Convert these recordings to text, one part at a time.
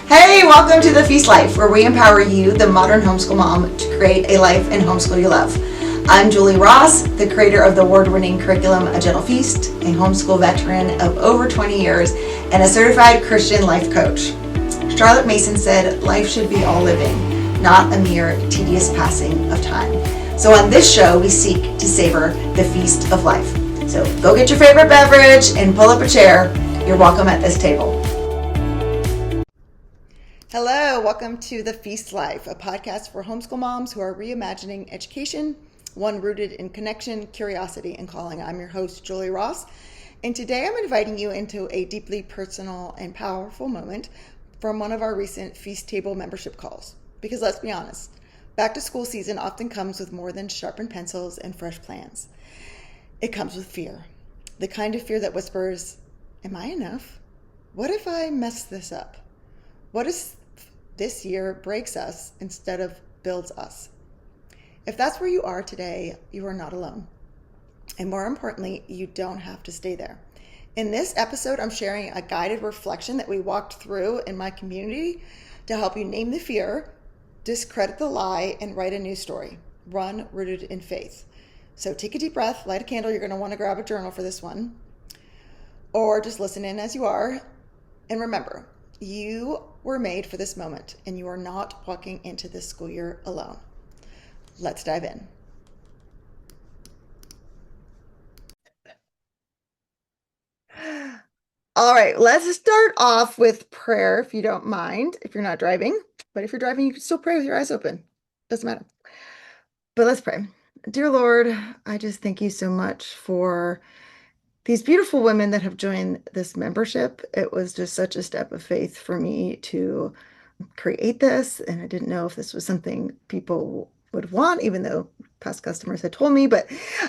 Hey, welcome to The Feast Life, where we empower you, the modern homeschool mom, to create a life and homeschool you love. I'm Julie Ross, the creator of the award-winning curriculum A Gentle Feast, a homeschool veteran of over 20 years, and a certified Christian life coach. Charlotte Mason said, life should be all living, not a mere tedious passing of time. So on this show, we seek to savor the feast of life. So go get your favorite beverage and pull up a chair. You're welcome at this table. Hello, welcome to The Feast Life, a podcast for homeschool moms who are reimagining education, one rooted in connection, curiosity, and calling. I'm your host, Julie Ross, and today I'm inviting you into a deeply personal and powerful moment from one of our recent Feast Table membership calls. Because let's be honest, back to school season often comes with more than sharpened pencils and fresh plans. It comes with fear, the kind of fear that whispers, am I enough? What if I mess this up? What if this year breaks us instead of builds us? If that's where you are today, you are not alone. And more importantly, you don't have to stay there. In this episode, I'm sharing a guided reflection that we walked through in my community to help you name the fear, discredit the lie, and write a new story. Run rooted in faith. So take a deep breath, light a candle. You're going to want to grab a journal for this one, or just listen in as you are. And remember, you were made for this moment, and you are not walking into this school year alone. Let's dive in. All right, let's start off with prayer, if you don't mind, if you're not driving. But if you're driving, you can still pray with your eyes open. Doesn't matter. But let's pray. Dear Lord, I just thank you so much for these beautiful women that have joined this membership. It was just such a step of faith for me to create this, and I didn't know if this was something people would want, even though past customers had told me, but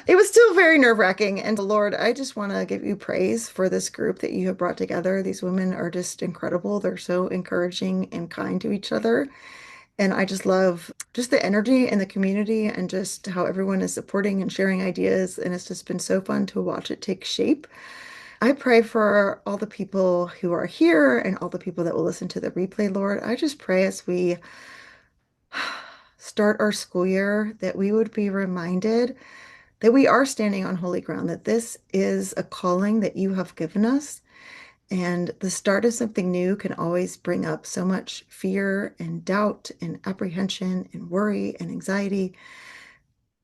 it was still very nerve-wracking. And Lord, I just want to give you praise for this group that you have brought together. These women are just incredible. They're so encouraging and kind to each other. And I just love just the energy and the community and just how everyone is supporting and sharing ideas. And it's just been so fun to watch it take shape. I pray for all the people who are here and all the people that will listen to the replay, Lord. I just pray as we start our school year that we would be reminded that we are standing on holy ground, that this is a calling that you have given us. And the start of something new can always bring up so much fear and doubt and apprehension and worry and anxiety.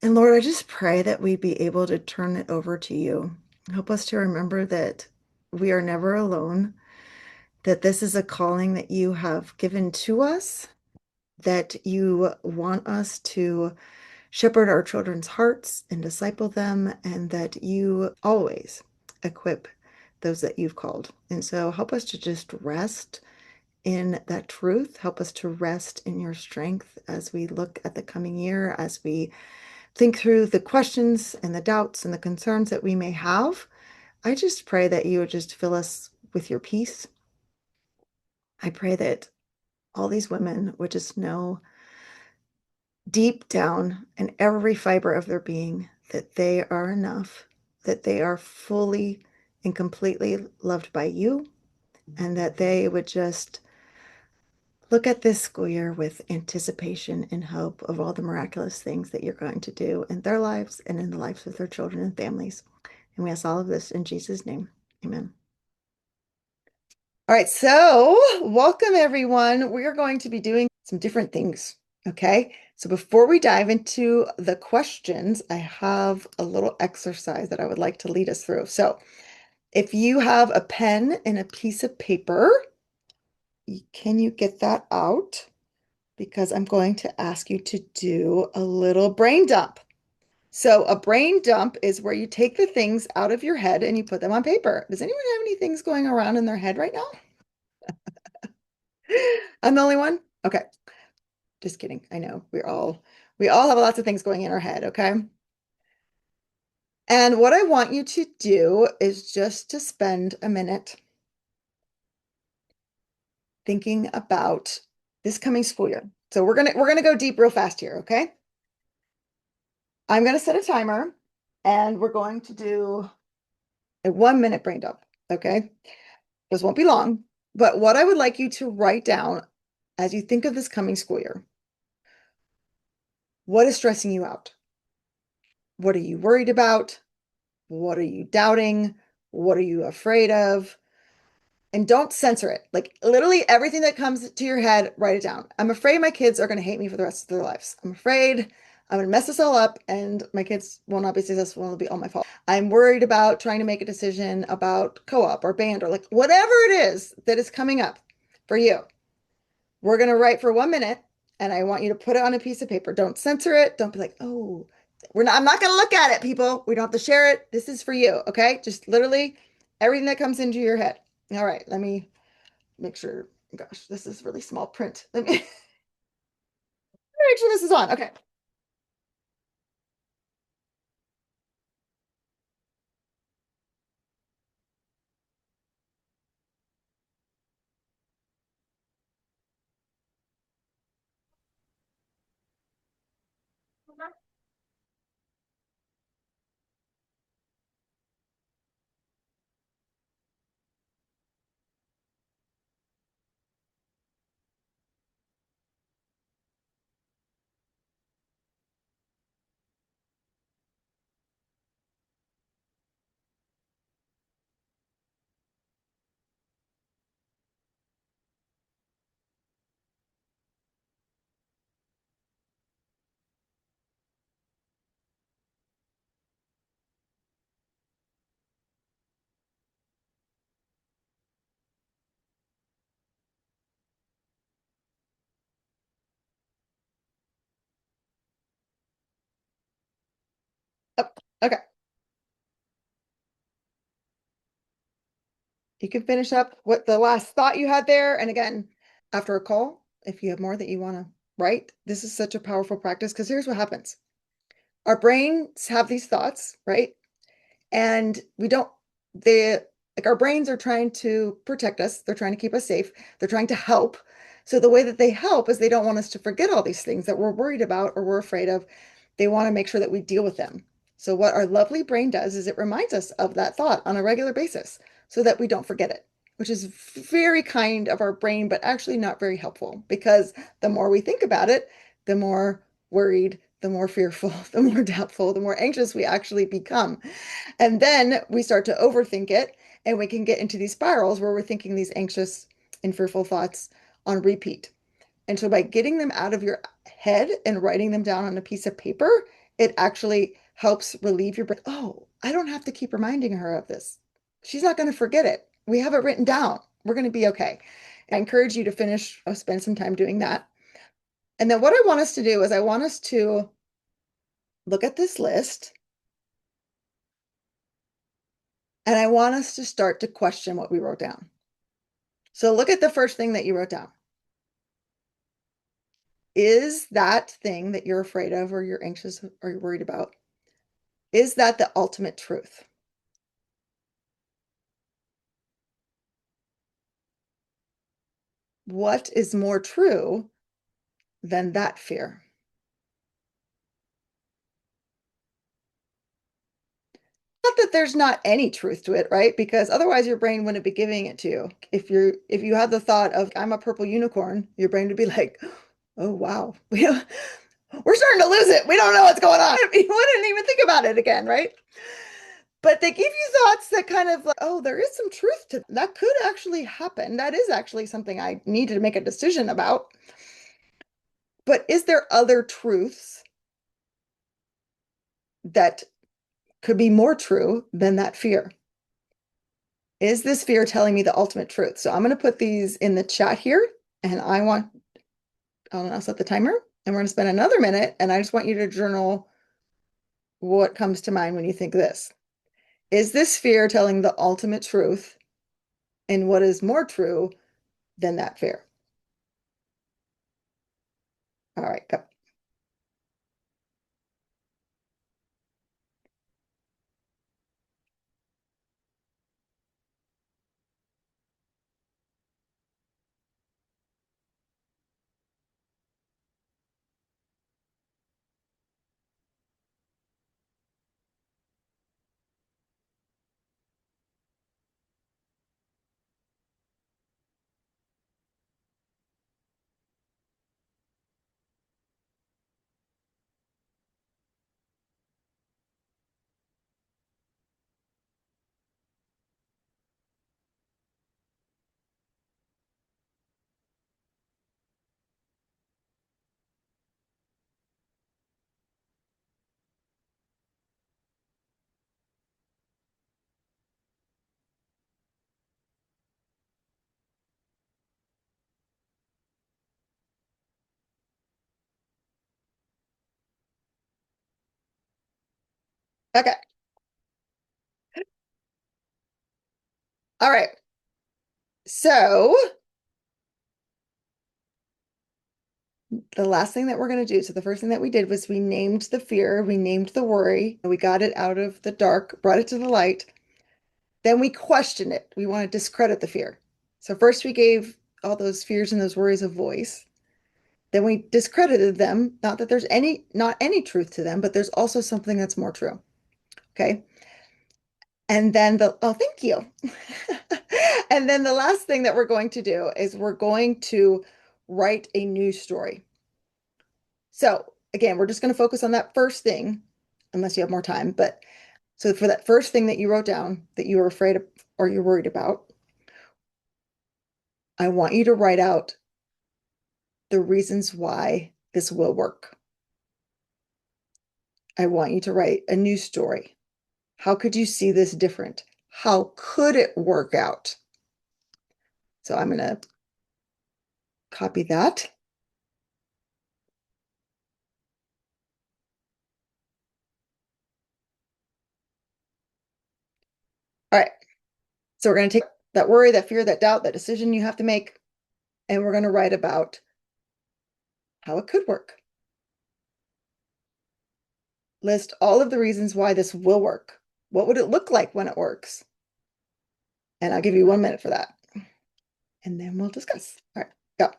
And Lord, I just pray that we be able to turn it over to you. Help us to remember that we are never alone, that this is a calling that you have given to us, that you want us to shepherd our children's hearts and disciple them, and that you always equip those that you've called. And so help us to just rest in that truth. Help us to rest in your strength as we look at the coming year, as we think through the questions and the doubts and the concerns that we may have. I just pray that you would just fill us with your peace. I pray that all these women would just know deep down in every fiber of their being that they are enough, that they are fully and completely loved by you, and that they would just look at this school year with anticipation and hope of all the miraculous things that you're going to do in their lives and in the lives of their children and families. And we ask all of this in Jesus' name. Amen. All right, so welcome everyone. We are going to be doing some different things, okay? So before we dive into the questions, I have a little exercise that I would like to lead us through. So if you have a pen and a piece of paper, can you get that out? Because I'm going to ask you to do a little brain dump. So a brain dump is where you take the things out of your head and you put them on paper. Does anyone have any things going around in their head right now? I'm the only one? Okay. Just kidding. I know we all have lots of things going in our head, okay? And what I want you to do is just to spend a minute thinking about this coming school year. So we're gonna go deep real fast here, okay? I'm gonna set a timer and we're going to do a 1 minute brain dump, okay? This won't be long. But what I would like you to write down as you think of this coming school year, what is stressing you out? What are you worried about? What are you doubting? What are you afraid of? And don't censor it. Like literally everything that comes to your head, write it down. I'm afraid my kids are going to hate me for the rest of their lives. I'm afraid I'm going to mess this all up and my kids will not be successful and it'll be all my fault. I'm worried about trying to make a decision about co-op or band or like whatever it is that is coming up for you. We're going to write for 1 minute and I want you to put it on a piece of paper. Don't censor it. Don't be like, oh, I'm not going to look at it, people. We don't have to share it. This is for you. Okay. Just literally everything that comes into your head. All right. Let me make sure. Gosh, this is really small print. Let me make sure this is on. Okay. Oh, okay. You can finish up what the last thought you had there. And again, after a call, if you have more that you want to write, this is such a powerful practice because here's what happens. Our brains have these thoughts, right? And we don't, they, like our brains are trying to protect us. They're trying to keep us safe. They're trying to help. So the way that they help is they don't want us to forget all these things that we're worried about or we're afraid of. They want to make sure that we deal with them. So what our lovely brain does is it reminds us of that thought on a regular basis so that we don't forget it, which is very kind of our brain, but actually not very helpful because the more we think about it, the more worried, the more fearful, the more doubtful, the more anxious we actually become. And then we start to overthink it, and we can get into these spirals where we're thinking these anxious and fearful thoughts on repeat. And so by getting them out of your head and writing them down on a piece of paper, it actually helps relieve your brain. Oh, I don't have to keep reminding her of this. She's not going to forget it. We have it written down. We're going to be okay. I encourage you to finish, spend some time doing that. And then what I want us to do is I want us to look at this list and I want us to start to question what we wrote down. So look at the first thing that you wrote down. Is that thing that you're afraid of or you're anxious or you're worried about, is that the ultimate truth? What is more true than that fear? Not that there's not any truth to it, right? Because otherwise your brain wouldn't be giving it to you. If you had the thought of I'm a purple unicorn, your brain would be like, oh wow, we're starting to lose it. We don't know what's going on. You wouldn't even think about it again, right? But they give you thoughts that kind of like, oh, there is some truth to that could actually happen. That is actually something I needed to make a decision about. But is there other truths that could be more true than that fear? Is this fear telling me the ultimate truth? So I'm going to put these in the chat here and I'll set the timer and we're going to spend another minute and I just want you to journal what comes to mind when you think this. Is this fear telling the ultimate truth and what is more true than that fear? All right, go. Okay. All right. So the last thing that we're going to do, so the first thing that we did was we named the fear, we named the worry, we got it out of the dark, brought it to the light. Then we questioned it. We want to discredit the fear. So first we gave all those fears and those worries a voice. Then we discredited them. Not that there's not any truth to them, but there's also something that's more true. Okay. And then oh, thank you. And then the last thing that we're going to do is we're going to write a new story. So again, we're just going to focus on that first thing, unless you have more time. But so for that first thing that you wrote down that you were afraid of or you're worried about, I want you to write out the reasons why this will work. I want you to write a new story. How could you see this different? How could it work out? So I'm going to copy that. All right. So we're going to take that worry, that fear, that doubt, that decision you have to make, and we're going to write about how it could work. List all of the reasons why this will work. What would it look like when it works? And I'll give you 1 minute for that. And then we'll discuss. All right, go.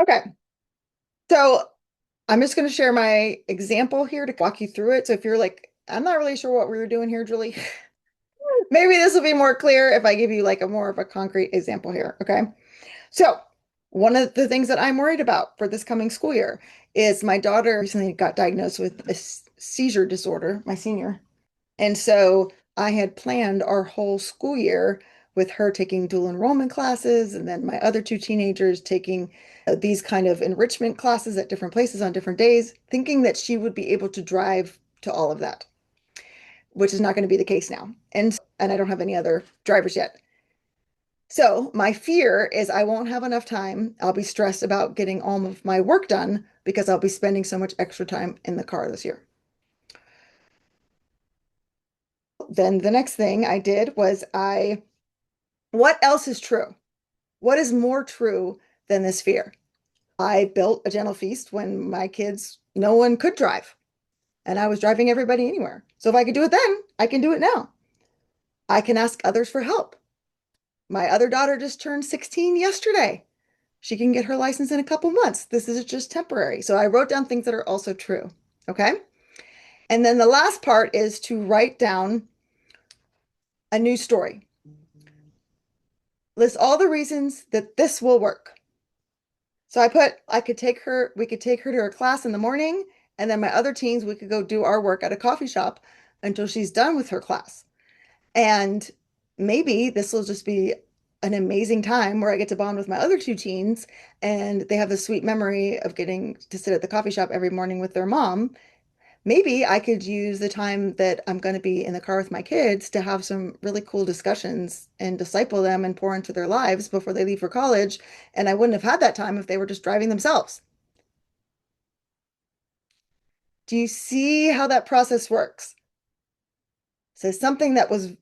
Okay. So I'm just going to share my example here to walk you through it. So if you're like, I'm not really sure what we were doing here, Julie, maybe this will be more clear if I give you like a more of a concrete example here. Okay. So one of the things that I'm worried about for this coming school year is my daughter recently got diagnosed with a seizure disorder, my senior. And so I had planned our whole school year with her taking dual enrollment classes and then my other two teenagers taking these kind of enrichment classes at different places on different days, thinking that she would be able to drive to all of that, which is not going to be the case now. And I don't have any other drivers yet. So my fear is I won't have enough time. I'll be stressed about getting all of my work done because I'll be spending so much extra time in the car this year. Then the next thing I did was what else is true? What is more true than this fear? I built a gentle feast when my kids, no one could drive, and I was driving everybody anywhere. So if I could do it then, I can do it now. I can ask others for help. My other daughter just turned 16 yesterday. She can get her license in a couple months. This is just temporary. So I wrote down things that are also true. Okay. And then the last part is to write down a new story. List all the reasons that this will work. So we could take her to her class in the morning, and then my other teens, we could go do our work at a coffee shop until she's done with her class. And maybe this will just be an amazing time where I get to bond with my other two teens and they have the sweet memory of getting to sit at the coffee shop every morning with their mom. Maybe I could use the time that I'm going to be in the car with my kids to have some really cool discussions and disciple them and pour into their lives before they leave for college. And I wouldn't have had that time if they were just driving themselves. Do you see how that process works? So something that was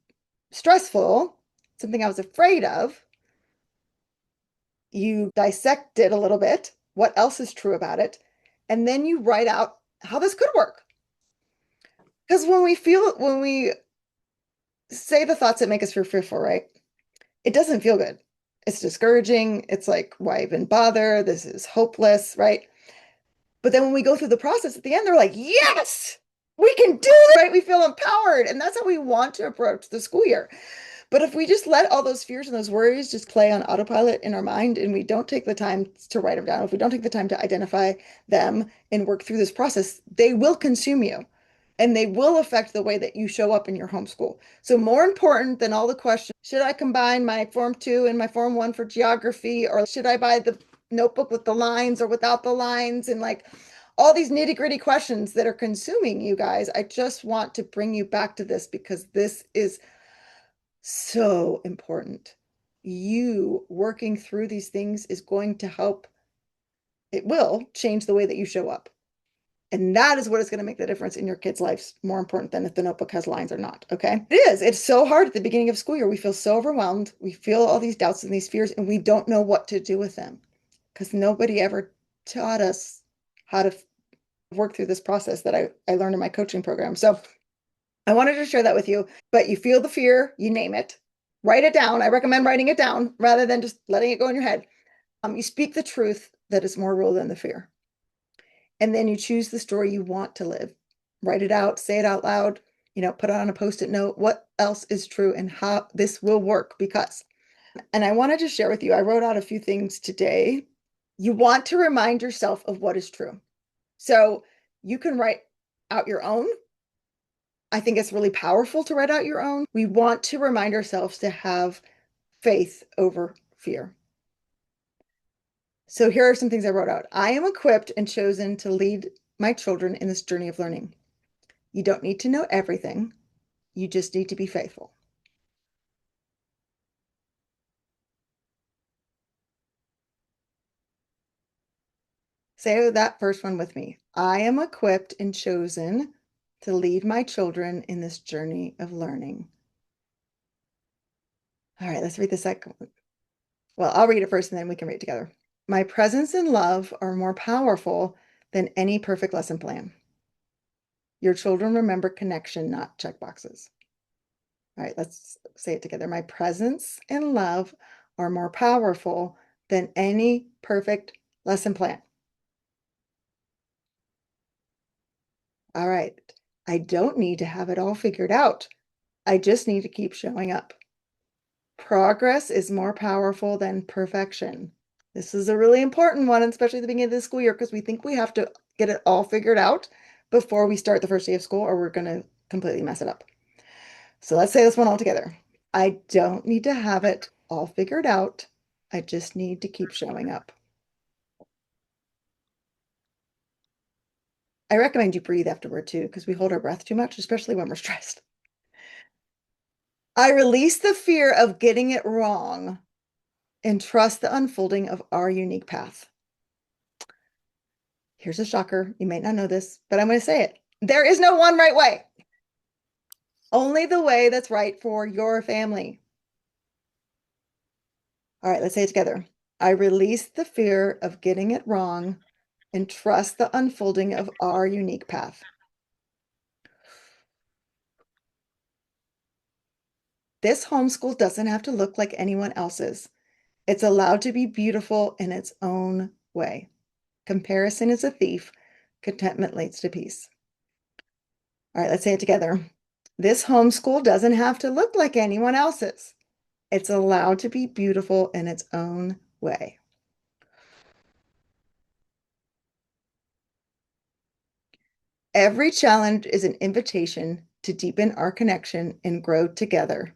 stressful, something I was afraid of, You dissect it a little bit, what else is true about it, and then you write out how this could work. Because when we say the thoughts that make us feel fearful, right? It doesn't feel good. It's discouraging. It's like, why even bother? This is hopeless, right? But then when we go through the process at the end, they're like, yes, we can do it, right? We feel empowered. And that's how we want to approach the school year. But if we just let all those fears and those worries just play on autopilot in our mind and we don't take the time to write them down, if we don't take the time to identify them and work through this process, they will consume you and they will affect the way that you show up in your homeschool. So more important than all the questions, should I combine my Form 2 and my Form 1 for geography, or should I buy the notebook with the lines or without the lines, and like all these nitty-gritty questions that are consuming you guys, I just want to bring you back to this because this is so important. You working through these things is going to help, it will change the way that you show up. And that is what is going to make the difference in your kids' lives, more important than if the notebook has lines or not. Okay. It is. It's so hard at the beginning of school year. We feel so overwhelmed. We feel all these doubts and these fears, and we don't know what to do with them because nobody ever taught us how to work through this process that I learned in my coaching program. So I wanted to share that with you, but you feel the fear, you name it, write it down. I recommend writing it down rather than just letting it go in your head. You speak the truth that is more real than the fear. And then you choose the story you want to live. Write it out, say it out loud, put it on a post-it note. What else is true and how this will work because. And I wanted to share with you, I wrote out a few things today. You want to remind yourself of what is true. So you can write out your own. I think it's really powerful to write out your own. We want to remind ourselves to have faith over fear. So here are some things I wrote out. I am equipped and chosen to lead my children in this journey of learning. You don't need to know everything. You just need to be faithful. Say that first one with me. I am equipped and chosen to lead my children in this journey of learning. All right, let's read the second one. Well, I'll read it first and then we can read it together. My presence and love are more powerful than any perfect lesson plan. Your children remember connection, not checkboxes. All right, let's say it together. My presence and love are more powerful than any perfect lesson plan. All right, I don't need to have it all figured out. I just need to keep showing up. Progress is more powerful than perfection. This is a really important one, especially at the beginning of the school year, because we think we have to get it all figured out before we start the first day of school, or we're going to completely mess it up. So let's say this one all together. I don't need to have it all figured out. I just need to keep showing up. I recommend you breathe afterward too, because we hold our breath too much, especially when we're stressed. I release the fear of getting it wrong and trust the unfolding of our unique path. Here's a shocker. You may not know this, but I'm going to say it. There is no one right way. Only the way that's right for your family. All right, let's say it together. I release the fear of getting it wrong and trust the unfolding of our unique path. This homeschool doesn't have to look like anyone else's. It's allowed to be beautiful in its own way. Comparison is a thief. Contentment leads to peace. All right, let's say it together. This homeschool doesn't have to look like anyone else's. It's allowed to be beautiful in its own way. Every challenge is an invitation to deepen our connection and grow together.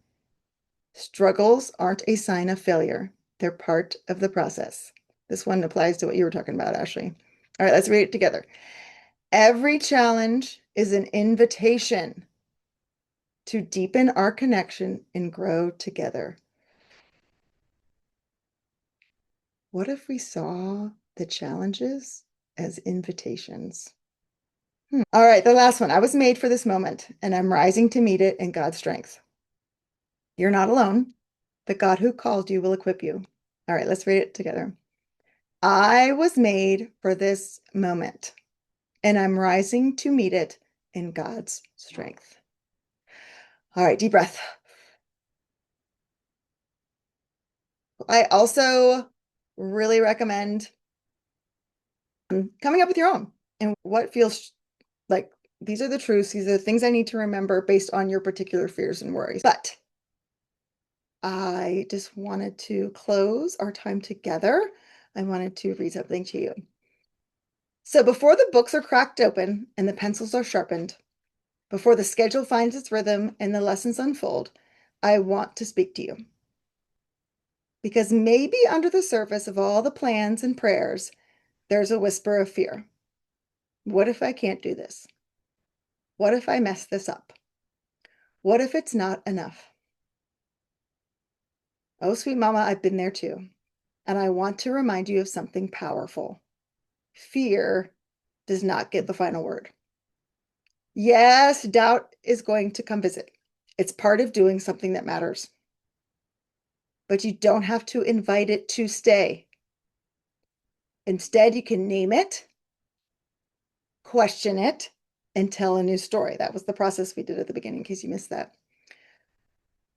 Struggles aren't a sign of failure. They're part of the process. This one applies to what you were talking about, Ashley. All right, let's read it together. Every challenge is an invitation to deepen our connection and grow together. What if we saw the challenges as invitations? All right, the last one. I was made for this moment, and I'm rising to meet it in God's strength. You're not alone. The God who called you will equip you. All right, let's read it together. I was made for this moment, and I'm rising to meet it in God's strength. All right, deep breath. I also really recommend coming up with your own and what feels like these are the truths. These are the things I need to remember based on your particular fears and worries. But I just wanted to close our time together. I wanted to read something to you. So before the books are cracked open and the pencils are sharpened, before the schedule finds its rhythm and the lessons unfold, I want to speak to you. Because maybe under the surface of all the plans and prayers, there's a whisper of fear. What if I can't do this? What if I mess this up? What if it's not enough? Oh, sweet mama, I've been there too. And I want to remind you of something powerful. Fear does not get the final word. Yes, doubt is going to come visit. It's part of doing something that matters. But you don't have to invite it to stay. Instead, you can name it, question it, and tell a new story. That was the process we did at the beginning, in case you missed that.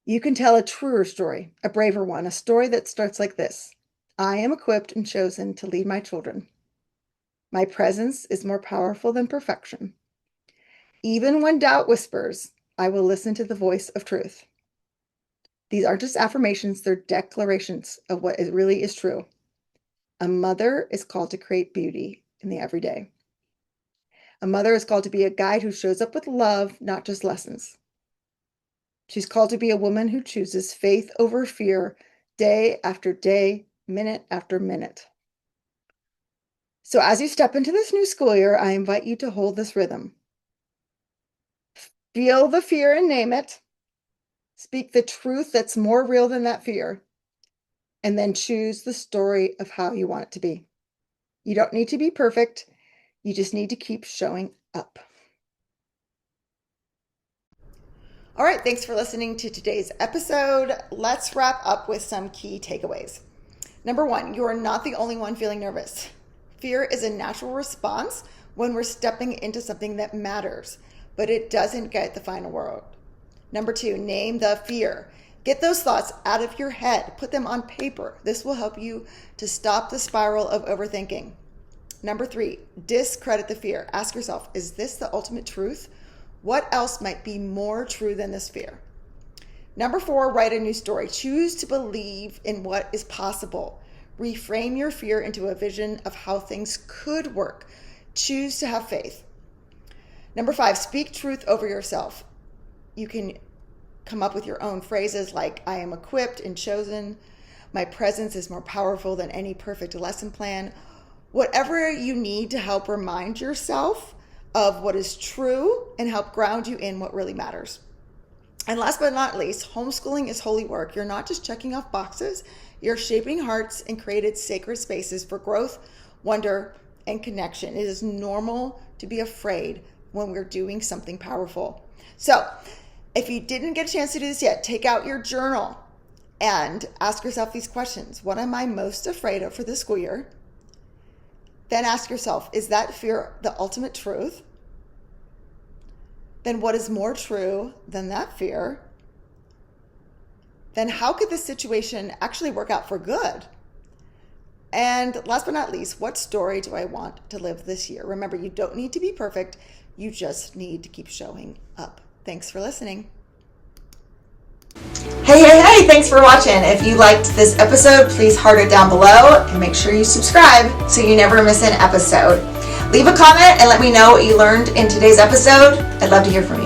You can tell a truer story, a braver one, a story that starts like this. I am equipped and chosen to lead my children. My presence is more powerful than perfection. Even when doubt whispers, I will listen to the voice of truth. These aren't just affirmations, they're declarations of what really is true. A mother is called to create beauty in the everyday. A mother is called to be a guide who shows up with love, not just lessons. She's called to be a woman who chooses faith over fear day after day, minute after minute. So as you step into this new school year, I invite you to hold this rhythm. Feel the fear and name it. Speak the truth that's more real than that fear. And then choose the story of how you want it to be. You don't need to be perfect. You just need to keep showing up. All right, thanks for listening to today's episode. Let's wrap up with some key takeaways. Number one, you are not the only one feeling nervous. Fear is a natural response when we're stepping into something that matters, but it doesn't get the final word. Number two, name the fear. Get those thoughts out of your head. Put them on paper. This will help you to stop the spiral of overthinking. Number three, discredit the fear. Ask yourself, is this the ultimate truth? What else might be more true than this fear? Number four, write a new story. Choose to believe in what is possible. Reframe your fear into a vision of how things could work. Choose to have faith. Number five, speak truth over yourself. You can come up with your own phrases like, I am equipped and chosen. My presence is more powerful than any perfect lesson plan. Whatever you need to help remind yourself of what is true and help ground you in what really matters. And last but not least, homeschooling is holy work. You're not just checking off boxes, you're shaping hearts and created sacred spaces for growth, wonder, and connection. It is normal to be afraid when we're doing something powerful. So if you didn't get a chance to do this yet, take out your journal and ask yourself these questions. What am I most afraid of for this school year? Then ask yourself, is that fear the ultimate truth? Then what is more true than that fear? Then how could this situation actually work out for good? And last but not least, what story do I want to live this year? Remember, you don't need to be perfect. You just need to keep showing up. Thanks for listening. Hey, thanks for watching. If you liked this episode, please heart it down below and make sure you subscribe so you never miss an episode. Leave a comment and let me know what you learned in today's episode. I'd love to hear from you.